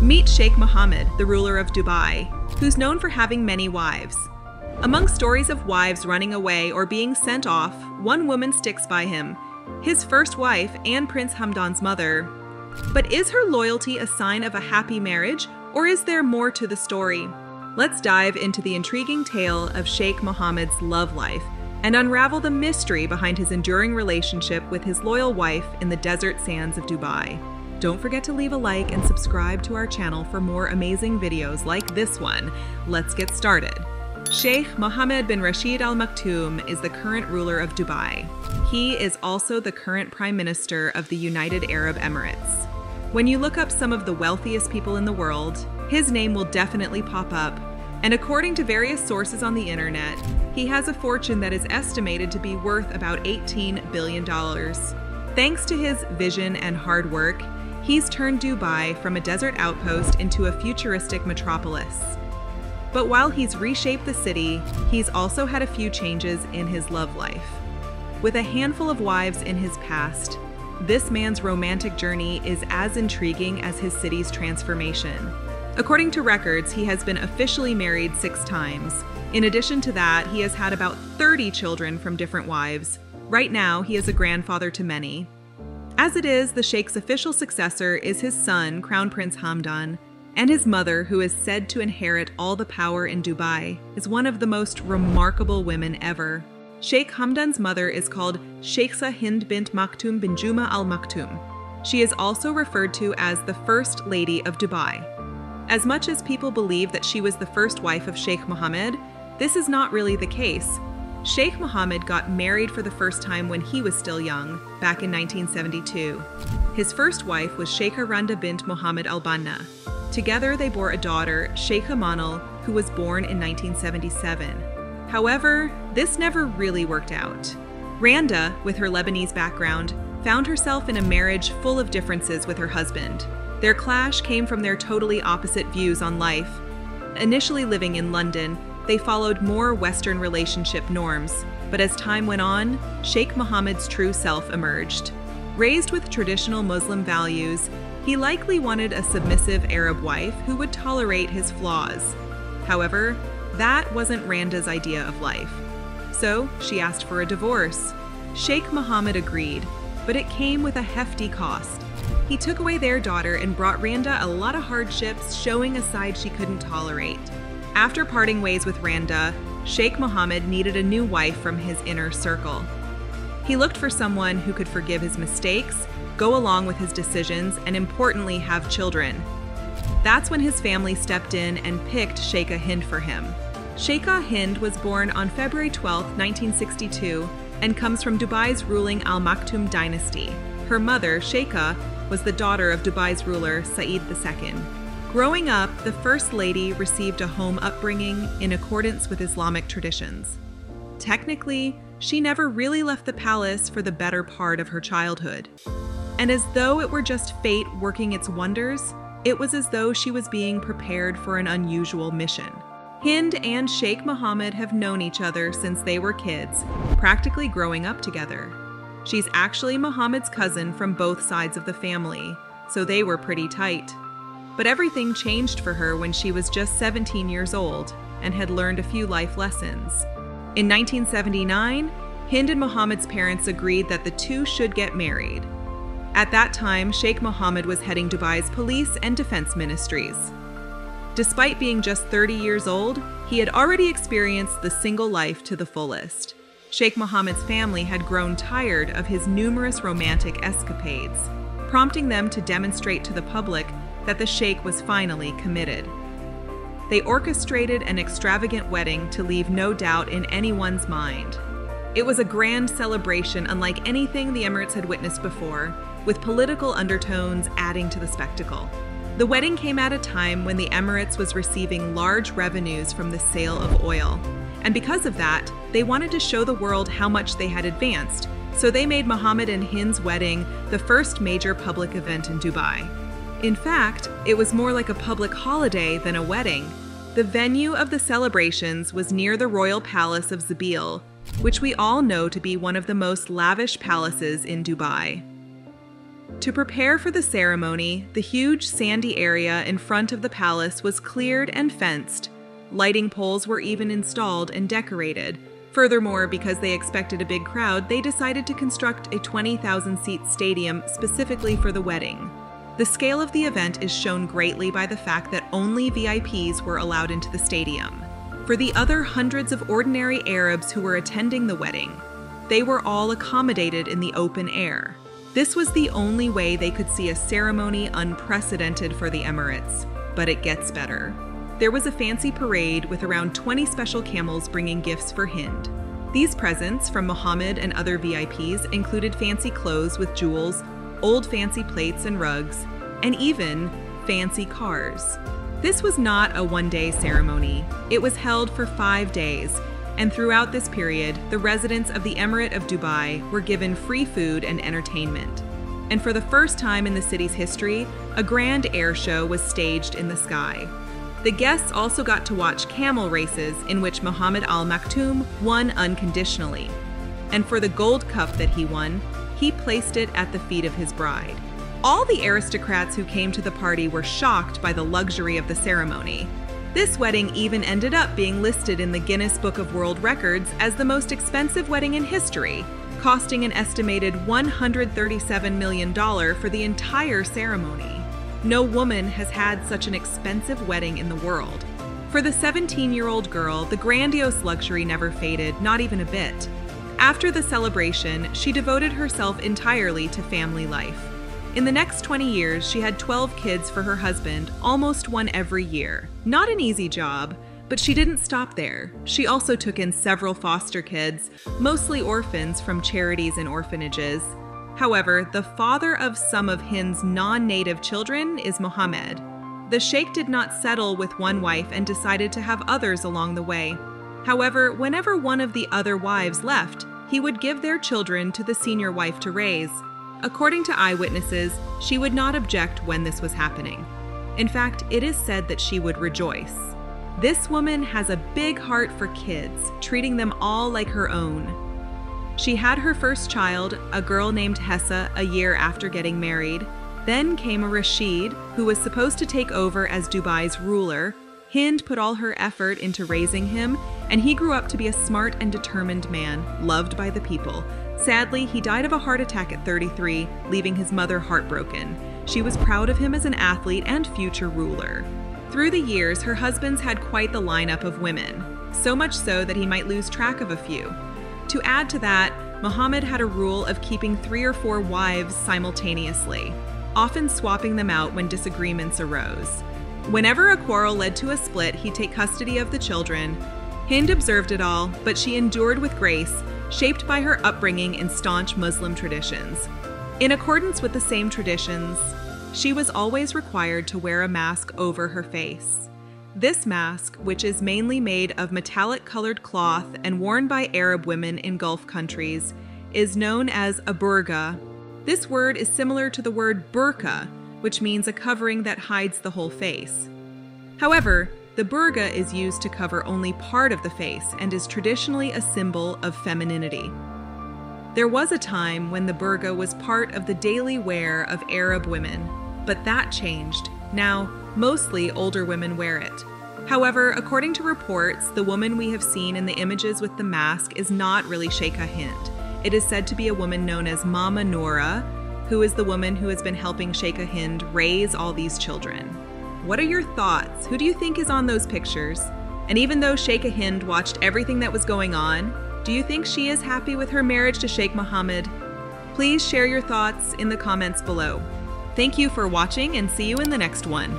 Meet Sheikh Mohammed, the ruler of Dubai, who's known for having many wives. Among stories of wives running away or being sent off, one woman sticks by him, his first wife and Prince Hamdan's mother. But is her loyalty a sign of a happy marriage, or is there more to the story? Let's dive into the intriguing tale of Sheikh Mohammed's love life and unravel the mystery behind his enduring relationship with his loyal wife in the desert sands of Dubai. Don't forget to leave a like and subscribe to our channel for more amazing videos like this one. Let's get started. Sheikh Mohammed bin Rashid Al Maktoum is the current ruler of Dubai. He is also the current Prime Minister of the United Arab Emirates. When you look up some of the wealthiest people in the world, his name will definitely pop up. And according to various sources on the internet, he has a fortune that is estimated to be worth about $18 billion. Thanks to his vision and hard work, he's turned Dubai from a desert outpost into a futuristic metropolis. But while he's reshaped the city, he's also had a few changes in his love life. With a handful of wives in his past, this man's romantic journey is as intriguing as his city's transformation. According to records, he has been officially married 6 times. In addition to that, he has had about 30 children from different wives. Right now, he is a grandfather to many. As it is, the Sheikh's official successor is his son, Crown Prince Hamdan, and his mother, who is said to inherit all the power in Dubai, is one of the most remarkable women ever. Sheikh Hamdan's mother is called Sheikha Hind bint Maktoum bin Juma Al Maktoum. She is also referred to as the First Lady of Dubai. As much as people believe that she was the first wife of Sheikh Mohammed, this is not really the case. Sheikh Mohammed got married for the first time when he was still young, back in 1972. His first wife was Sheikha Randa bint Mohammed Al Banna. Together they bore a daughter, Sheikha Manal, who was born in 1977. However, this never really worked out. Randa, with her Lebanese background, found herself in a marriage full of differences with her husband. Their clash came from their totally opposite views on life. Initially living in London, they followed more Western relationship norms, but as time went on, Sheikh Mohammed's true self emerged. Raised with traditional Muslim values, he likely wanted a submissive Arab wife who would tolerate his flaws. However, that wasn't Randa's idea of life. So she asked for a divorce. Sheikh Mohammed agreed, but it came with a hefty cost. He took away their daughter and brought Randa a lot of hardships, showing a side she couldn't tolerate. After parting ways with Randa, Sheikh Mohammed needed a new wife from his inner circle. He looked for someone who could forgive his mistakes, go along with his decisions, and importantly, have children. That's when his family stepped in and picked Sheikha Hind for him. Sheikha Hind was born on February 12, 1962, and comes from Dubai's ruling Al Maktoum dynasty. Her mother, Sheikha, was the daughter of Dubai's ruler Said II. Growing up, the First Lady received a home upbringing in accordance with Islamic traditions. Technically, she never really left the palace for the better part of her childhood. And as though it were just fate working its wonders, it was as though she was being prepared for an unusual mission. Hind and Sheikh Mohammed have known each other since they were kids, practically growing up together. She's actually Mohammed's cousin from both sides of the family, so they were pretty tight. But everything changed for her when she was just 17 years old and had learned a few life lessons. In 1979, Hind and Mohammed's parents agreed that the two should get married. At that time, Sheikh Mohammed was heading Dubai's police and defense ministries. Despite being just 30 years old, he had already experienced the single life to the fullest. Sheikh Mohammed's family had grown tired of his numerous romantic escapades, prompting them to demonstrate to the public that the Sheikh was finally committed. They orchestrated an extravagant wedding to leave no doubt in anyone's mind. It was a grand celebration unlike anything the Emirates had witnessed before, with political undertones adding to the spectacle. The wedding came at a time when the Emirates was receiving large revenues from the sale of oil, and because of that, they wanted to show the world how much they had advanced, so they made Mohammed and Hind's wedding the first major public event in Dubai. In fact, it was more like a public holiday than a wedding. The venue of the celebrations was near the royal palace of Zabeel, which we all know to be one of the most lavish palaces in Dubai. To prepare for the ceremony, the huge sandy area in front of the palace was cleared and fenced. Lighting poles were even installed and decorated. Furthermore, because they expected a big crowd, they decided to construct a 20,000-seat stadium specifically for the wedding. The scale of the event is shown greatly by the fact that only VIPs were allowed into the stadium. For the other hundreds of ordinary Arabs who were attending the wedding, they were all accommodated in the open air. This was the only way they could see a ceremony unprecedented for the Emirates. But it gets better. There was a fancy parade with around 20 special camels bringing gifts for Hind. These presents from Mohammed and other VIPs included fancy clothes with jewels, old fancy plates and rugs, and even fancy cars. This was not a one-day ceremony. It was held for 5 days, and throughout this period, the residents of the Emirate of Dubai were given free food and entertainment. And for the first time in the city's history, a grand air show was staged in the sky. The guests also got to watch camel races in which Mohammed Al Maktoum won unconditionally. And for the gold cup that he won, he placed it at the feet of his bride. All the aristocrats who came to the party were shocked by the luxury of the ceremony. This wedding even ended up being listed in the Guinness Book of World Records as the most expensive wedding in history, costing an estimated $137 million for the entire ceremony. No woman has had such an expensive wedding in the world. For the 17-year-old girl, the grandiose luxury never faded, not even a bit. After the celebration, she devoted herself entirely to family life. In the next 20 years, she had 12 kids for her husband, almost one every year. Not an easy job, but she didn't stop there. She also took in several foster kids, mostly orphans from charities and orphanages. However, the father of some of Hind's non-native children is Mohammed. The sheikh did not settle with one wife and decided to have others along the way. However, whenever one of the other wives left, he would give their children to the senior wife to raise. According to eyewitnesses, she would not object when this was happening. In fact, it is said that she would rejoice. This woman has a big heart for kids, treating them all like her own. She had her first child, a girl named Hessa, a year after getting married. Then came a Rashid, who was supposed to take over as Dubai's ruler. Hind put all her effort into raising him, and he grew up to be a smart and determined man, loved by the people. Sadly, he died of a heart attack at 33, leaving his mother heartbroken. She was proud of him as an athlete and future ruler. Through the years, her husbands had quite the lineup of women, so much so that he might lose track of a few. To add to that, Muhammad had a rule of keeping 3 or 4 wives simultaneously, often swapping them out when disagreements arose. Whenever a quarrel led to a split, he'd take custody of the children. Hind observed it all, but she endured with grace, shaped by her upbringing in staunch Muslim traditions. In accordance with the same traditions, she was always required to wear a mask over her face. This mask, which is mainly made of metallic-colored cloth and worn by Arab women in Gulf countries, is known as a burqa. This word is similar to the word burqa, which means a covering that hides the whole face. However, the burqa is used to cover only part of the face and is traditionally a symbol of femininity. There was a time when the burqa was part of the daily wear of Arab women, but that changed. Now, mostly older women wear it. However, according to reports, the woman we have seen in the images with the mask is not really Sheikha Hind. It is said to be a woman known as Mama Noura, who is the woman who has been helping Sheikha Hind raise all these children. What are your thoughts? Who do you think is on those pictures? And even though Sheikha Hind watched everything that was going on, do you think she is happy with her marriage to Sheikh Mohammed? Please share your thoughts in the comments below. Thank you for watching and see you in the next one.